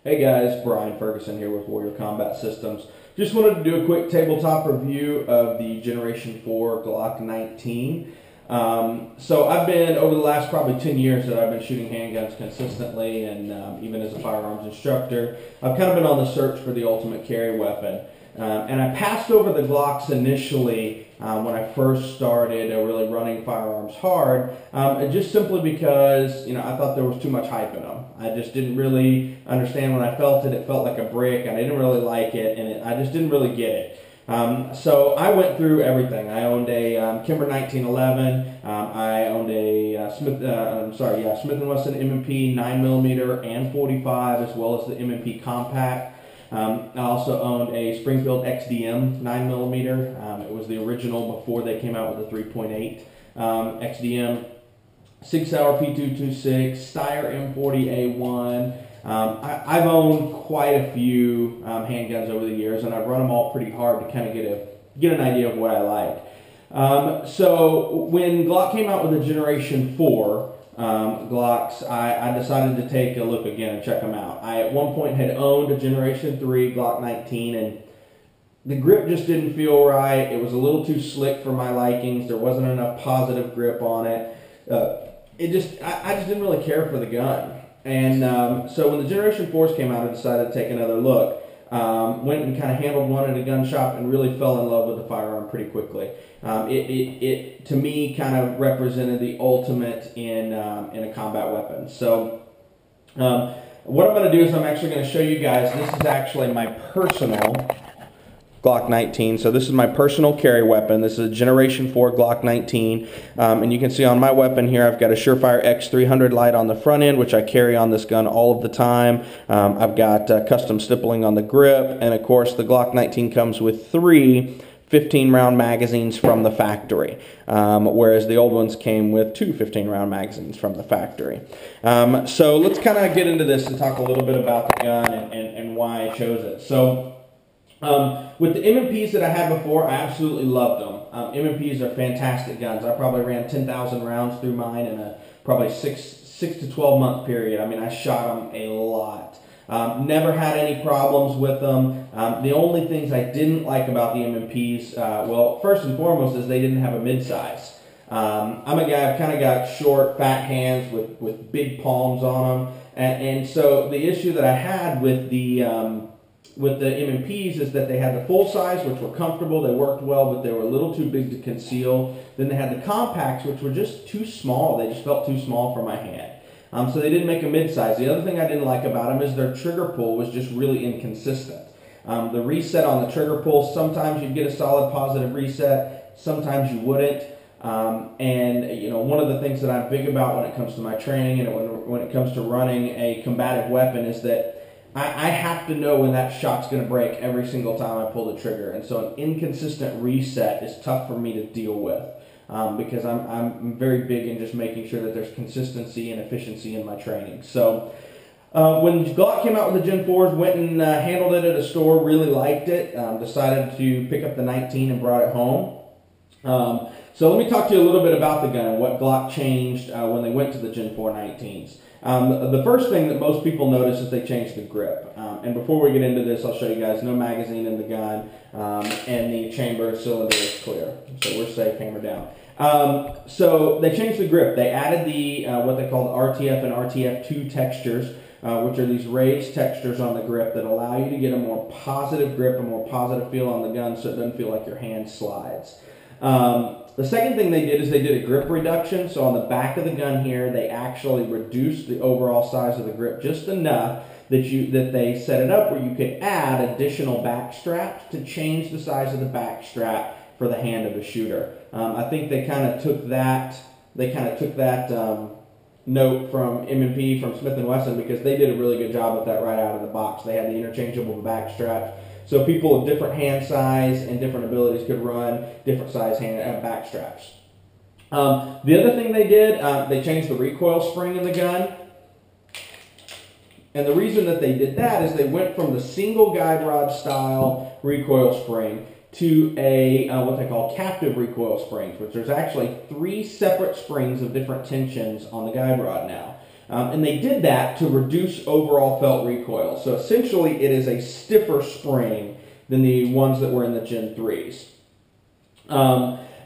Hey guys, Brian Ferguson here with Warrior Combat Systems. Just wanted to do a quick tabletop review of the Generation 4 Glock 19. So I've been, over the last probably 10 years that I've been shooting handguns consistently, and even as a firearms instructor, I've kind of been on the search for the ultimate carry weapon. And I passed over the Glocks initially when I first started really running firearms hard, just simply because I thought there was too much hype in them. I just didn't really understand when I felt it. It felt like a brick, and I didn't really like it, and I just didn't really get it. So I went through everything. I owned a Kimber 1911. I owned a Smith & Wesson M&P 9mm and 45, as well as the M&P Compact. I also owned a Springfield XDM 9mm. It was the original before they came out with the 3.8 XDM. Sig Sauer P226, Steyr M40A1. I've owned quite a few handguns over the years, and I've run them all pretty hard to kind of get an idea of what I like. So when Glock came out with the Generation 4 Glocks, I decided to take a look again and check them out. I at one point had owned a Generation 3 Glock 19, and the grip just didn't feel right. It was a little too slick for my likings. There wasn't enough positive grip on it. I just didn't really care for the gun. And so when the Generation 4s came out, I decided to take another look. Went and kind of handled one at a gun shop and really fell in love with the firearm pretty quickly. It to me kind of represented the ultimate in a combat weapon. So what I'm going to do is I'm actually going to show you guys, this is actually my personal Glock 19. So this is my personal carry weapon. This is a Generation 4 Glock 19. And you can see on my weapon here, I've got a Surefire X300 light on the front end, which I carry on this gun all of the time. I've got custom stippling on the grip. And of course, the Glock 19 comes with 3 15-round magazines from the factory, whereas the old ones came with 2 15-round magazines from the factory. So let's kind of get into this and talk a little bit about the gun and why I chose it. So with the M&Ps that I had before, I absolutely loved them. M&Ps are fantastic guns. I probably ran 10,000 rounds through mine in a probably 6 to 12 month period. I mean, I shot them a lot. Never had any problems with them. The only things I didn't like about the M&Ps, well, first and foremost, is they didn't have a mid-size. I'm a guy, I've kind of got short, fat hands with big palms on them. And so the issue that I had with the M&Ps is that they had the full size, which were comfortable, they worked well, but they were a little too big to conceal. Then they had the compacts, which were just too small. They just felt too small for my hand. So they didn't make a mid-size. The other thing I didn't like about them is their trigger pull was just really inconsistent. The reset on the trigger pull, sometimes you'd get a solid positive reset, sometimes you wouldn't. And one of the things that I'm big about when it comes to my training and when it comes to running a combative weapon is that I have to know when that shot's going to break every single time I pull the trigger. And so an inconsistent reset is tough for me to deal with because I'm very big in just making sure that there's consistency and efficiency in my training. So when Glock came out with the Gen 4s, went and handled it at a store, really liked it, decided to pick up the 19 and brought it home. So let me talk to you a little bit about the gun and what Glock changed when they went to the Gen 4 19s. The first thing that most people notice is they changed the grip. And before we get into this, I'll show you guys no magazine in the gun, and the chamber cylinder is clear. So we're safe, hammer down. So they changed the grip. They added the what they call RTF and RTF2 textures, which are these raised textures on the grip that allow you to get a more positive grip, a more positive feel on the gun so it doesn't feel like your hand slides. The second thing they did is they did a grip reduction. So on the back of the gun here, they actually reduced the overall size of the grip just enough that they set it up where you could add additional back straps to change the size of the back strap for the hand of a shooter. I think they kind of took that note from M&P, from Smith & Wesson, because they did a really good job with that right out of the box. They had the interchangeable back straps. So people of different hand size and different abilities could run different size back straps. The other thing they did, they changed the recoil spring in the gun. And the reason that they did that is they went from the single guide rod style recoil spring to a what they call captive recoil springs, which there's actually 3 separate springs of different tensions on the guide rod now. And they did that to reduce overall felt recoil. So essentially it is a stiffer spring than the ones that were in the Gen 3s.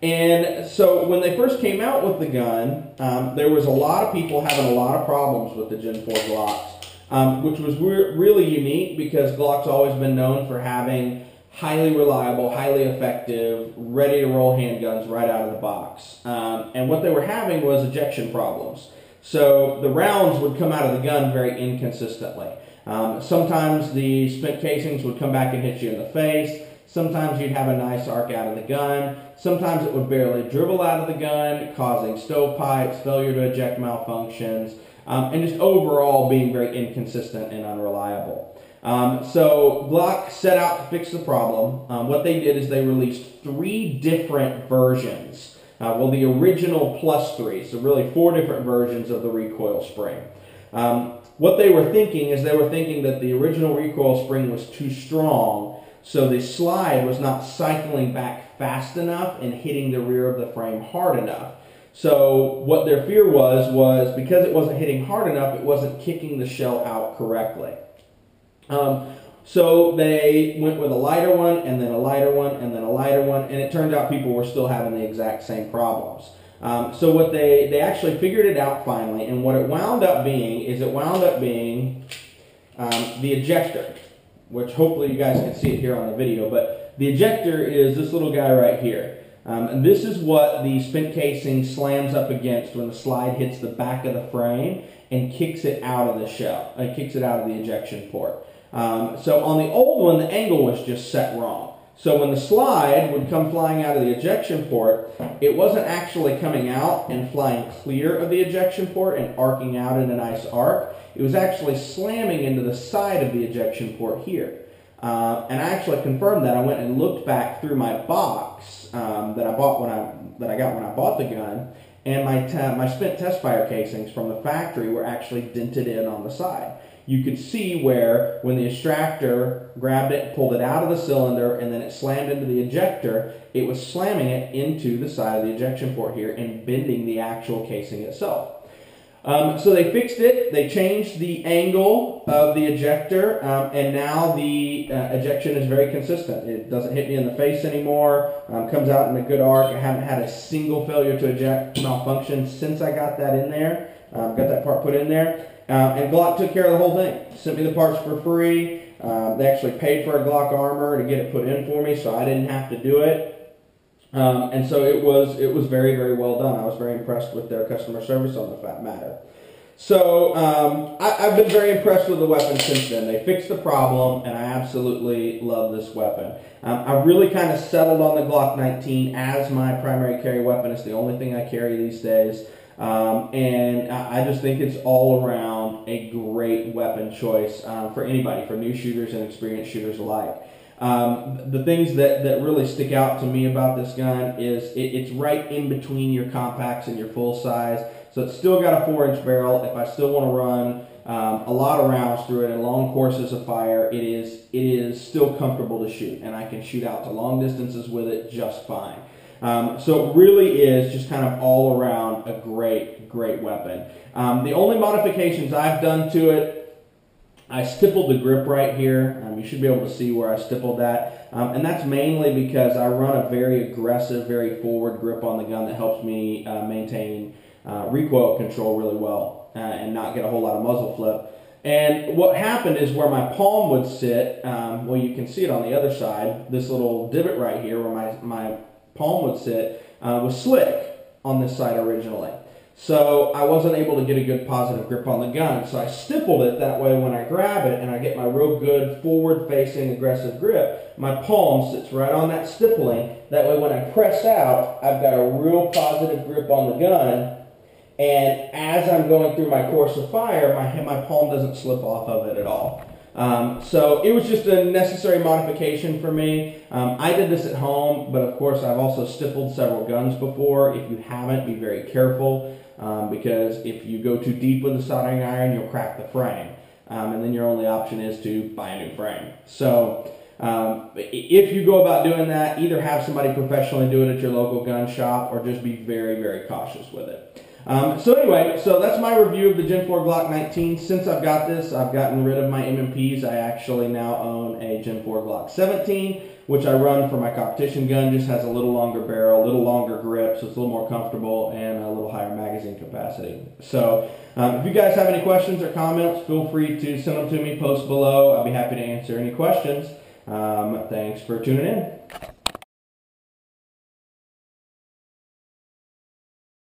And so when they first came out with the gun, there was a lot of people having a lot of problems with the Gen 4 Glocks, which was really unique because Glock's always been known for having highly reliable, highly effective, ready-to-roll handguns right out of the box. And what they were having was ejection problems. So the rounds would come out of the gun very inconsistently. Sometimes the spent casings would come back and hit you in the face. Sometimes you'd have a nice arc out of the gun. Sometimes it would barely dribble out of the gun, causing stovepipes, failure to eject malfunctions, and just overall being very inconsistent and unreliable. So Glock set out to fix the problem. What they did is they released 3 different versions. Well, the original plus 3, so really 4 different versions of the recoil spring. What they were thinking is they were thinking that the original recoil spring was too strong, so the slide was not cycling back fast enough and hitting the rear of the frame hard enough. So what their fear was because it wasn't hitting hard enough, it wasn't kicking the shell out correctly. So they went with a lighter one, and then a lighter one, and then a lighter one, and it turned out people were still having the exact same problems. So what they actually figured it out finally, and what it wound up being is the ejector, which hopefully you guys can see it here on the video, but the ejector is this little guy right here. And this is what the spent casing slams up against when the slide hits the back of the frame and kicks it out of the shell, kicks it out of the ejection port. So on the old one, the angle was just set wrong. So when the slide would come flying out of the ejection port, it wasn't actually coming out and flying clear of the ejection port and arcing out in a nice arc. It was actually slamming into the side of the ejection port here. And I actually confirmed that. I went and looked back through my box that I got when I bought the gun, and my spent test fire casings from the factory were actually dented in on the side. You could see where when the extractor grabbed it, pulled it out of the cylinder, and then it slammed into the ejector, it was slamming it into the side of the ejection port here and bending the actual casing itself. So they fixed it. They changed the angle of the ejector, and now the ejection is very consistent. It doesn't hit me in the face anymore. Comes out in a good arc. I haven't had a single failure to eject malfunction since I got that in there. Got that part put in there. And Glock took care of the whole thing. Sent me the parts for free. They actually paid for a Glock armor to get it put in for me, so I didn't have to do it. And so it was very, very well done. I was very impressed with their customer service on the matter. So I've been very impressed with the weapon since then. They fixed the problem, and I absolutely love this weapon. I really kind of settled on the Glock 19 as my primary carry weapon. It's the only thing I carry these days. And I just think it's all around a great weapon choice for anybody, for new shooters and experienced shooters alike. The things that really stick out to me about this gun is it's right in between your compacts and your full size. So it's still got a 4-inch barrel. If I still want to run a lot of rounds through it and long courses of fire, it is still comfortable to shoot, and I can shoot out to long distances with it just fine. So it really is just kind of all around a great weapon. The only modifications I've done to it, I stippled the grip right here. You should be able to see where I stippled that. And that's mainly because I run a very aggressive, very forward grip on the gun that helps me maintain recoil control really well and not get a whole lot of muzzle flip. And what happened is where my palm would sit, well, you can see it on the other side, this little divot right here where my palm would sit was slick on this side originally. So I wasn't able to get a good positive grip on the gun. So I stippled it that way when I grab it and I get my real good forward-facing aggressive grip, my palm sits right on that stippling. That way when I press out, I've got a real positive grip on the gun. And as I'm going through my course of fire, my palm doesn't slip off of it at all. So it was just a necessary modification for me. I did this at home, but of course I've also stippled several guns before. If you haven't, be very careful because if you go too deep with a soldering iron, you'll crack the frame. And then your only option is to buy a new frame. So if you go about doing that, either have somebody professionally do it at your local gun shop or just be very, very cautious with it. So anyway, so that's my review of the Gen 4 Glock 19. Since I've got this, I've gotten rid of my MMPs. I actually now own a Gen 4 Glock 17, which I run for my competition gun. Just has a little longer barrel, a little longer grip, so it's a little more comfortable, and a little higher magazine capacity. So if you guys have any questions or comments, feel free to send them to me, post below. I'll be happy to answer any questions. Thanks for tuning in.